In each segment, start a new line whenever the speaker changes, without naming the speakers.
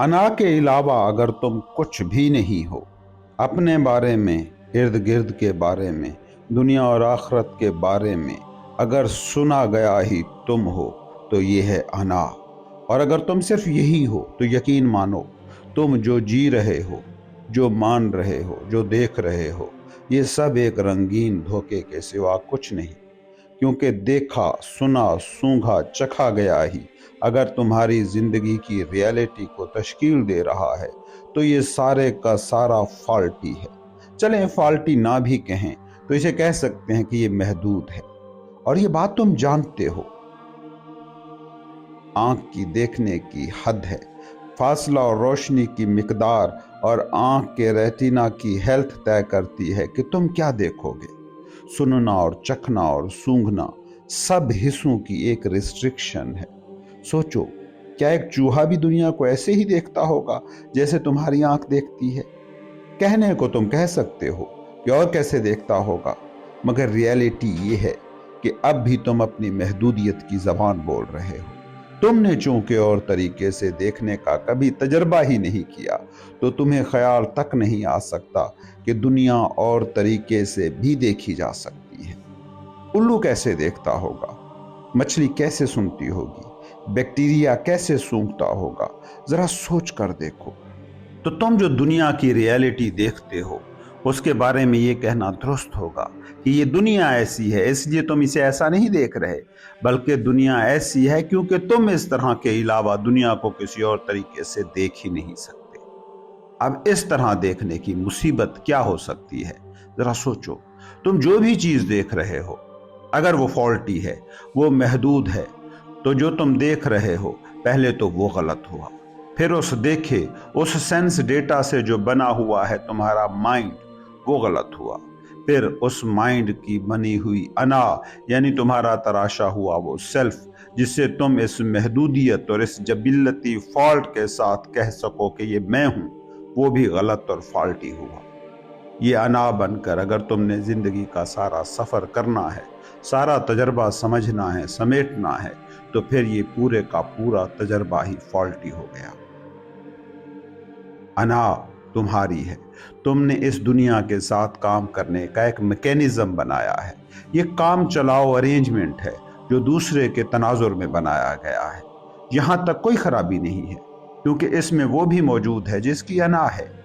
अना के अलावा अगर तुम कुछ भी नहीं हो, अपने बारे में, इर्द गिर्द के बारे में, दुनिया और आखरत के बारे में अगर सुना गया ही तुम हो तो ये है अना। और अगर तुम सिर्फ यही हो तो यकीन मानो, तुम जो जी रहे हो, जो मान रहे हो, जो देख रहे हो, ये सब एक रंगीन धोखे के सिवा कुछ नहीं। क्योंकि देखा, सुना, सूंघा, चखा गया ही अगर तुम्हारी जिंदगी की रियलिटी को तश्कील दे रहा है तो ये सारे का सारा फॉल्टी है। चलें फॉल्टी ना भी कहें तो इसे कह सकते हैं कि ये महदूद है। और ये बात तुम जानते हो। आंख की देखने की हद है, फासला और रोशनी की मिकदार और आंख के रेटिना की हेल्थ तय करती है कि तुम क्या देखोगे। सुनना और चखना और सूंघना सब हिस्सों की एक रिस्ट्रिक्शन है। सोचो, क्या एक चूहा भी दुनिया को ऐसे ही देखता होगा जैसे तुम्हारी आंख देखती है? कहने को तुम कह सकते हो कि और कैसे देखता होगा, मगर रियलिटी ये है कि अब भी तुम अपनी महदूदियत की जबान बोल रहे हो। तुमने चूंकि और तरीके से देखने का कभी तजर्बा ही नहीं किया तो तुम्हें ख्याल तक नहीं आ सकता कि दुनिया और तरीके से भी देखी जा सकती है। उल्लू कैसे देखता होगा, मछली कैसे सुनती होगी, बैक्टीरिया कैसे सूंघता होगा, जरा सोच कर देखो। तो तुम जो दुनिया की रियलिटी देखते हो उसके बारे में ये कहना दुरुस्त होगा कि ये दुनिया ऐसी है इसलिए तुम इसे ऐसा नहीं देख रहे, बल्कि दुनिया ऐसी है क्योंकि तुम इस तरह के अलावा दुनिया को किसी और तरीके से देख ही नहीं सकते। अब इस तरह देखने की मुसीबत क्या हो सकती है, जरा सोचो। तुम जो भी चीज देख रहे हो अगर वो फॉल्टी है, वो महदूद है, तो जो तुम देख रहे हो पहले तो वो गलत हुआ। फिर उस देखे, उस सेंस डेटा से जो बना हुआ है तुम्हारा माइंड, वो गलत हुआ। फिर उस माइंड की बनी हुई अना यानी तुम्हारा तराशा हुआ वो सेल्फ, जिससे तुम इस महदूदियत और इस जबिल्लती फॉल्ट के साथ कह सको कि ये मैं हूं, वो भी गलत और फॉल्टी हुआ। ये अना बनकर अगर तुमने जिंदगी का सारा सफर करना है, सारा तजर्बा समझना है, समेटना है, तो फिर ये पूरे का पूरा तजर्बा ही फॉल्टी हो गया। अना तुम्हारी है, तुमने इस दुनिया के साथ काम करने का एक मैकेनिज्म बनाया है। ये काम चलाओ अरेंजमेंट है जो दूसरे के तनाजुर में बनाया गया है। यहां तक कोई खराबी नहीं है क्योंकि इसमें वो भी मौजूद है जिसकी अना है।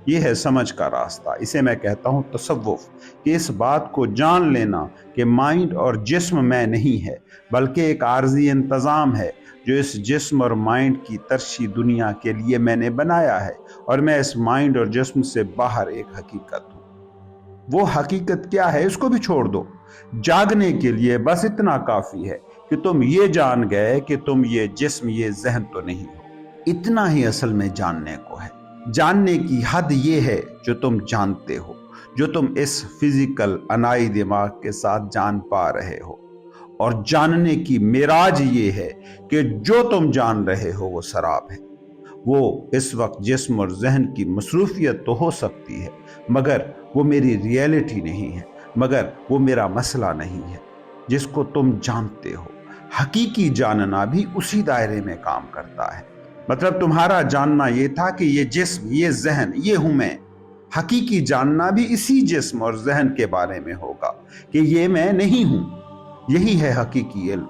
ये है समझ का रास्ता, इसे मैं कहता हूँ तसव्वुफ, कि इस बात को जान लेना कि माइंड और जिस्म मैं नहीं है, बल्कि एक आर्जी इंतज़ाम है जो इस जिस्म और माइंड की तरशी दुनिया के लिए मैंने बनाया है, और मैं इस माइंड और जिस्म से बाहर एक हकीकत हूँ। वो हकीकत क्या है इसको भी छोड़ दो। जागने के लिए बस इतना काफ़ी है कि तुम ये जान गए कि तुम ये जिस्म, ये जहन तो नहीं हो। इतना ही असल में जानने को है। जानने की हद ये है जो तुम जानते हो, जो तुम इस फिजिकल अनाई दिमाग के साथ जान पा रहे हो। और जानने की मेराज ये है कि जो तुम जान रहे हो वो शराब है। वो इस वक्त जिस्म और जहन की मसरूफियत तो हो सकती है, मगर वो मेरी रियलिटी नहीं है, मगर वो मेरा मसला नहीं है जिसको तुम जानते हो। हकीकी जानना भी उसी दायरे में काम करता है। मतलब तुम्हारा जानना ये था कि ये जिस्म, ये जहन, ये हूं मैं। हकीकी जानना भी इसी जिस्म और जहन के बारे में होगा कि ये मैं नहीं हूं। यही है हकीकी इल्म।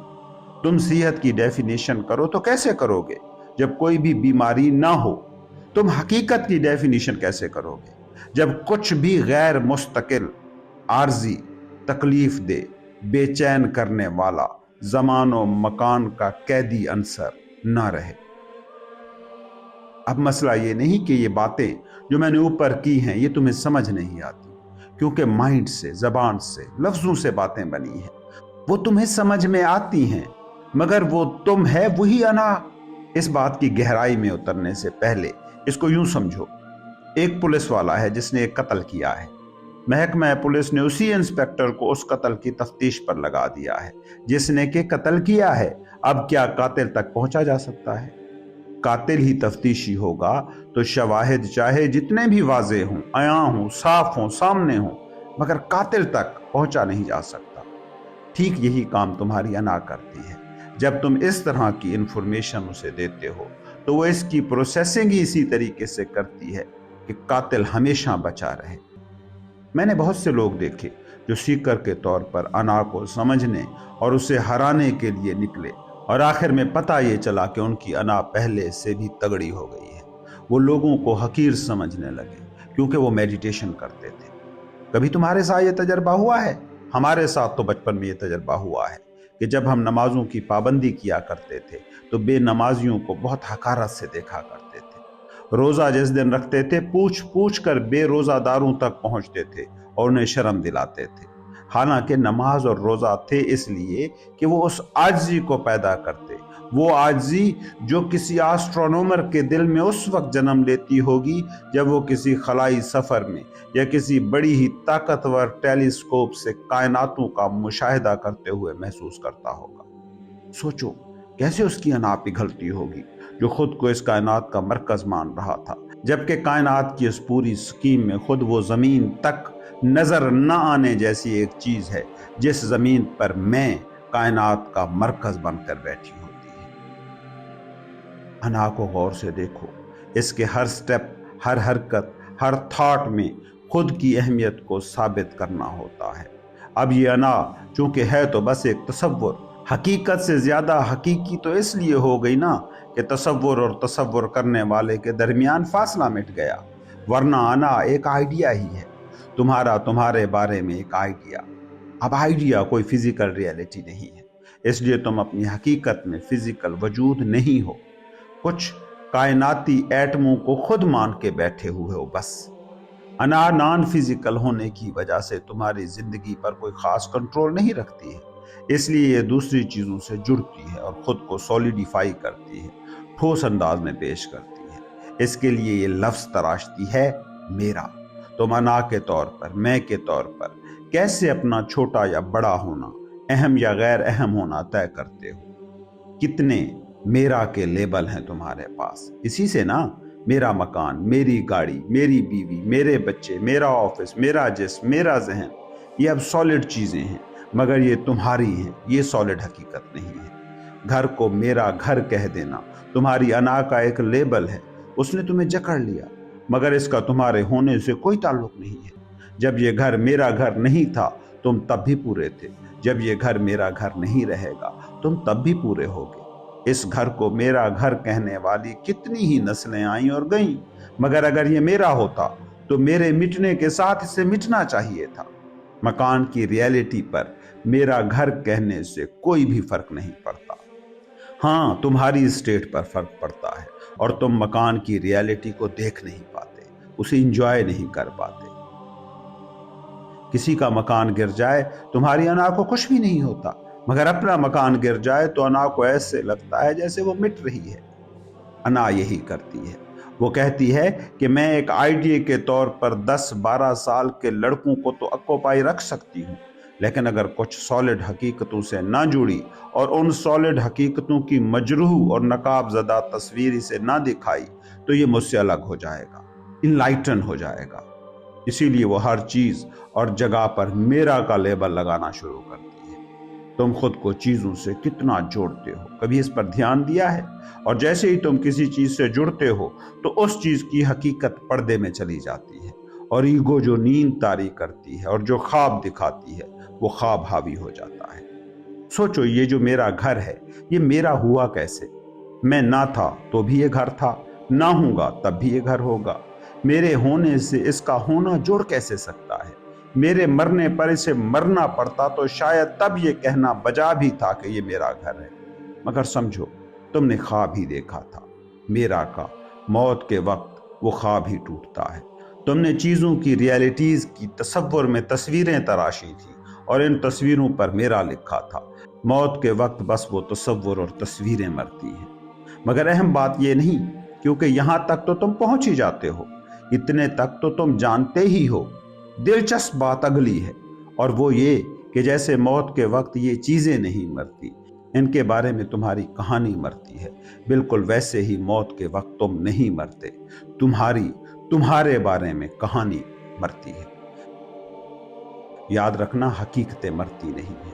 तुम सेहत की डेफिनेशन करो तो कैसे करोगे जब कोई भी बीमारी ना हो? तुम हकीकत की डेफिनेशन कैसे करोगे जब कुछ भी गैर मुस्तकिल, आर्जी, तकलीफ दे, बेचैन करने वाला, जमानो मकान का कैदी अंसर ना रहे? अब मसला ये नहीं कि ये बातें जो मैंने ऊपर की हैं ये तुम्हें समझ नहीं आती, क्योंकि माइंड से, जबान से, लफ्जों से बातें बनी हैं। वो तुम्हें समझ में आती हैं, मगर वो तुम है वही अना। इस बात की गहराई में उतरने से पहले इसको यूं समझो। एक पुलिस वाला है जिसने एक कत्ल किया है। महकमा पुलिस ने उसी इंस्पेक्टर को उस कत्ल की तफ्तीश पर लगा दिया है जिसने के कत्ल किया है। अब क्या कातिल तक पहुंचा जा सकता है? कातिल ही तफ्तीशी होगा तो शवाहिद चाहे जितने भी वाजे हों, आया हों, साफ हों, सामने हों, मगर कातिल तक पहुंचा नहीं जा सकता। ठीक यही काम तुम्हारी अना करती है। जब तुम इस तरह की इंफॉर्मेशन उसे देते हो तो वो इसकी प्रोसेसिंग ही इसी तरीके से करती है कि कातिल हमेशा बचा रहे। मैंने बहुत से लोग देखे जो सीकर के तौर पर अना को समझने और उसे हराने के लिए निकले, और आखिर में पता ये चला कि उनकी अना पहले से भी तगड़ी हो गई है। वो लोगों को हकीर समझने लगे क्योंकि वो मेडिटेशन करते थे। कभी तुम्हारे साथ ये तजर्बा हुआ है? हमारे साथ तो बचपन में ये तजर्बा हुआ है कि जब हम नमाजों की पाबंदी किया करते थे तो बेनमाजियों को बहुत हकारत से देखा करते थे। रोज़ा जिस दिन रखते थे पूछ पूछ कर बेरोज़ादारों तक पहुंचते थे और उन्हें शर्म दिलाते थे। हालांकि नमाज और रोज़ा थे इसलिए कि वो उस आजिज़ी को पैदा करते, वो आजिज़ी जो किसी एस्ट्रोनॉमर के दिल में उस वक्त जन्म लेती होगी जब वो किसी खलाई सफ़र में या किसी बड़ी ही ताकतवर टेलीस्कोप से कायनातों का मुशाहिदा करते हुए महसूस करता होगा। सोचो कैसे उसकी अना पिघलती होगी जो खुद को इस कायनात का मरकज मान रहा था, जबकि कायनात की इस पूरी स्कीम में खुद वो ज़मीन तक नज़र न आने जैसी एक चीज़ है जिस ज़मीन पर मैं कायनात का मरकज बनकर बैठी होती है। अना को गौर से देखो, इसके हर स्टेप, हर हरकत, हर थॉट में खुद की अहमियत को साबित करना होता है। अब ये अना चूंकि है तो बस एक तसव्वुर, हकीकत से ज़्यादा हकीकी तो इसलिए हो गई ना कि तसव्वुर और तसव्वुर करने वाले के दरमियान फासला मिट गया, वरना अना एक आइडिया ही है, तुम्हारे बारे में एक आइडिया। अब आइडिया कोई फिजिकल रियलिटी नहीं है, इसलिए तुम अपनी हकीकत में फिजिकल वजूद नहीं हो, कुछ कायनाती एटमों को खुद मान के बैठे हुए हो बस। अना नॉन फिजिकल होने की वजह से तुम्हारी जिंदगी पर कोई खास कंट्रोल नहीं रखती है, इसलिए ये दूसरी चीज़ों से जुड़ती है और ख़ुद को सॉलिडिफाई करती है, ठोस अंदाज में पेश करती है। इसके लिए ये लफ्ज़ तराशती है मेरा। तुम अना के तौर पर, मैं के तौर पर कैसे अपना छोटा या बड़ा होना, अहम या गैर अहम होना तय करते हो? कितने मेरा के लेबल हैं तुम्हारे पास? इसी से ना मेरा मकान, मेरी गाड़ी, मेरी बीवी, मेरे बच्चे, मेरा ऑफिस, मेरा जिस्म, मेरा जहन, ये अब सॉलिड चीज़ें हैं, मगर ये तुम्हारी हैं, ये सॉलिड हकीकत नहीं है। घर को मेरा घर कह देना तुम्हारी अना का एक लेबल है, उसने तुम्हें जकड़ लिया, मगर इसका तुम्हारे होने से कोई ताल्लुक नहीं है। जब ये घर मेरा घर नहीं था तुम तब भी पूरे थे, जब ये घर मेरा घर नहीं रहेगा तुम तब भी पूरे होगे। इस घर को मेरा घर कहने वाली कितनी ही नस्लें आईं और गईं, मगर अगर ये मेरा होता तो मेरे मिटने के साथ इसे मिटना चाहिए था। मकान की रियलिटी पर मेरा घर कहने से कोई भी फर्क नहीं पड़ता। हाँ, तुम्हारी स्टेट पर फर्क पड़ता है और तुम मकान की रियलिटी को देख नहीं पाते, उसे एंजॉय नहीं कर पाते। किसी का मकान गिर जाए तुम्हारी अना को कुछ भी नहीं होता, मगर अपना मकान गिर जाए तो अना को ऐसे लगता है जैसे वो मिट रही है। अना यही करती है, वो कहती है कि मैं एक आइडिया के तौर पर 10-12 साल के लड़कों को तो अक्कोपाई रख सकती हूँ, लेकिन अगर कुछ सॉलिड हकीकतों से ना जुड़ी और उन सॉलिड हकीकतों की मजरूह और नकाबज़दा तस्वीर इसे ना दिखाई तो ये मुझसे अलग हो जाएगा, इनलाइटन हो जाएगा। इसीलिए वो हर चीज़ और जगह पर मेरा का लेबल लगाना शुरू करती है। तुम खुद को चीज़ों से कितना जोड़ते हो, कभी इस पर ध्यान दिया है? और जैसे ही तुम किसी चीज़ से जुड़ते हो तो उस चीज़ की हकीकत पर्दे में चली जाती है और ईगो जो नींद तारी करती है और जो ख्वाब दिखाती है वो ख्वाब हावी हो जाता है। सोचो, ये जो मेरा घर है ये मेरा हुआ कैसे? मैं ना था तो भी ये घर था, ना हूँगा तब भी ये घर होगा। मेरे होने से इसका होना जुड़ कैसे सकता है? मेरे मरने पर इसे मरना पड़ता तो शायद तब ये कहना बजा भी था कि ये मेरा घर है। मगर समझो, तुमने ख्वाब ही देखा था मेरा का, मौत के वक्त वो ख्वाब ही टूटता है। तुमने चीज़ों की रियलिटीज़ की तसव्वुर में तस्वीरें तराशी थी और इन तस्वीरों पर मेरा लिखा था। मौत के वक्त बस वो तसव्वुर और तस्वीरें मरती हैं। मगर अहम बात ये नहीं, क्योंकि यहाँ तक तो तुम पहुँच ही जाते हो, इतने तक तो तुम जानते ही हो। दिलचस्प बात अगली है, और वो ये कि जैसे मौत के वक्त ये चीज़ें नहीं मरती, इनके बारे में तुम्हारी कहानी मरती है, बिल्कुल वैसे ही मौत के वक्त तुम नहीं मरते, तुम्हारे बारे में कहानी मरती है। याद रखना, हकीकतें मरती नहीं है।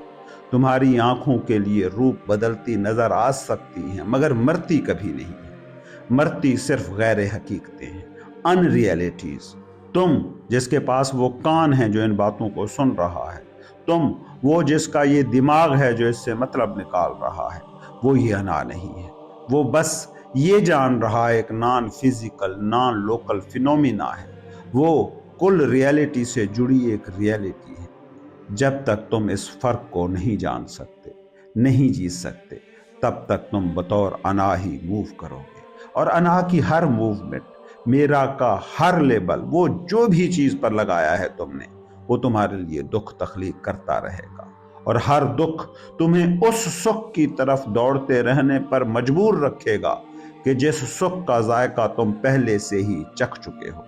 तुम्हारी आंखों के लिए रूप बदलती नजर आ सकती हैं, मगर मरती कभी नहीं है। مرتی صرف غیر حقیقتیں ہیں، ان ریئلٹیز۔ تم جس کے پاس وہ کان ہیں جو ان باتوں کو سن رہا ہے، تم وہ جس کا یہ دماغ ہے جو اس سے مطلب نکال رہا ہے، وہ یہ انا نہیں ہے، وہ بس یہ جان رہا ایک non physical naan local phenomena ہے، وہ کل ریئلٹی سے جڑی ایک ریئلٹی ہے۔ جب تک تم اس فرق کو نہیں جان سکتے، نہیں جی سکتے، تب تک تم بطور انا ہی موو کرو گے، اور انا کی ہر موومنٹ، میرا کا ہر لیبل، وہ جو بھی چیز پر لگایا ہے تم نے، وہ تمہارے لیے دکھ تخلیق کرتا رہے گا، اور ہر دکھ تمہیں اس سکھ کی طرف دوڑتے رہنے پر مجبور رکھے گا کہ جس سکھ کا ذائقہ تم پہلے سے ہی چکھ چکے ہو،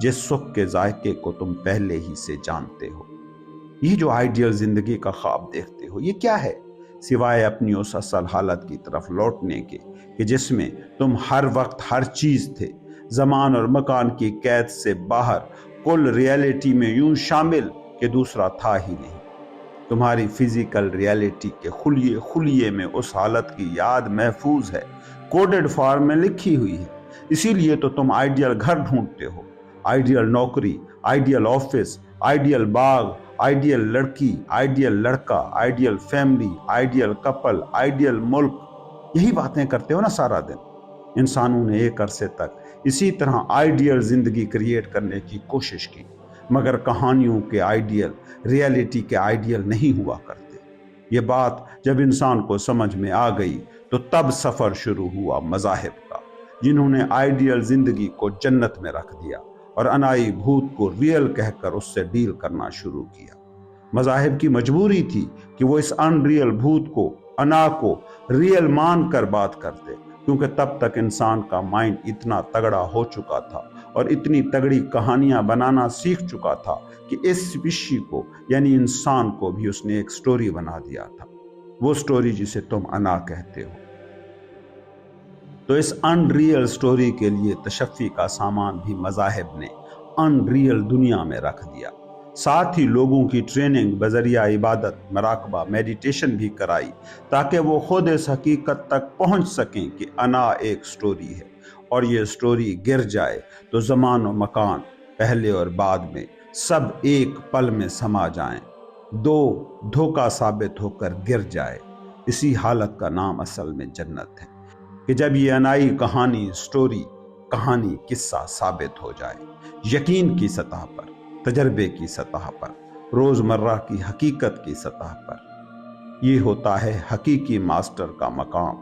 جس سکھ کے ذائقے کو تم پہلے ہی سے جانتے ہو۔ یہ جو آئیڈیل زندگی کا خواب دیکھتے ہو، یہ کیا ہے سوائے اپنی اس اصل حالت کی طرف لوٹنے کے کہ جس میں تم ہر وقت ہر چیز تھے، زمان اور مکان کی قید سے باہر، کل ریئلٹی میں یوں شامل کہ دوسرا تھا ہی نہیں۔ تمہاری فزیکل ریئلٹی کے خلیے خلیے میں اس حالت کی یاد محفوظ ہے، کوڈڈ فارم میں لکھی ہوئی ہے۔ اسی لیے تو تم آئیڈیل گھر ڈھونڈتے ہو، آئیڈیل نوکری، آئیڈیل آفس، آئیڈیل باغ، آئیڈیل لڑکی، آئیڈیل لڑکا، ideal family, ideal couple, ideal ملک۔ یہی باتیں کرتے ہو نا سارا دن۔ انسانوں نے ایک عرصے تک اسی طرح آئیڈیل زندگی کریٹ کرنے کی کوشش کی، مگر کہانیوں کے آئیڈیل ریئلٹی کے آئیڈیل نہیں ہوا کرتے۔ یہ بات جب انسان کو سمجھ میں آ گئی تو تب سفر شروع ہوا مذاہب کا، جنہوں نے آئیڈیل زندگی کو جنت میں رکھ دیا اور انائی بھوت کو ریئل کہہ کر اس سے ڈیل کرنا شروع کیا۔ مذاہب کی مجبوری تھی کہ وہ اس ان ریئل بھوت کو، انا کو ریئل مان کر بات کرتے، کیونکہ تب تک انسان کا مائنڈ اتنا تگڑا ہو چکا تھا اور اتنی تگڑی کہانیاں بنانا سیکھ چکا تھا کہ اس اسپیشی کو یعنی انسان کو بھی اس نے ایک سٹوری بنا دیا تھا، وہ سٹوری جسے تم انا کہتے ہو۔ تو اس ان ریئل سٹوری کے لیے تشفی کا سامان بھی مذاہب نے ان ریئل دنیا میں رکھ دیا، ساتھ ہی لوگوں کی ٹریننگ بذریعہ عبادت، مراقبہ، میڈیٹیشن بھی کرائی، تاکہ وہ خود اس حقیقت تک پہنچ سکیں کہ انا ایک سٹوری ہے، اور یہ سٹوری گر جائے تو زمان و مکان، پہلے اور بعد میں، سب ایک پل میں سما جائیں، دو دھوکہ ثابت ہو کر گر جائے۔ اسی حالت کا نام اصل میں جنت ہے، کہ جب یہ انائی کہانی، سٹوری، کہانی، قصہ ثابت ہو جائے، یقین کی سطح پر، تجربے کی سطح پر، روزمرہ کی حقیقت کی سطح پر۔ یہ ہوتا ہے حقیقی ماسٹر کا مقام،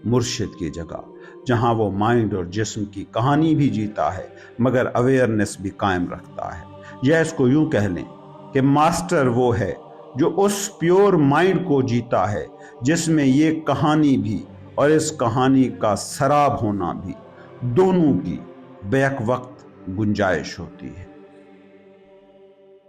مرشد کی جگہ، جہاں وہ مائنڈ اور جسم کی کہانی بھی جیتا ہے مگر اویئرنس بھی قائم رکھتا ہے۔ یا اس کو یوں کہہ لیں کہ ماسٹر وہ ہے جو اس پیور مائنڈ کو جیتا ہے جس میں یہ کہانی بھی اور اس کہانی کا سراب ہونا بھی، دونوں کی بیک وقت گنجائش ہوتی ہے۔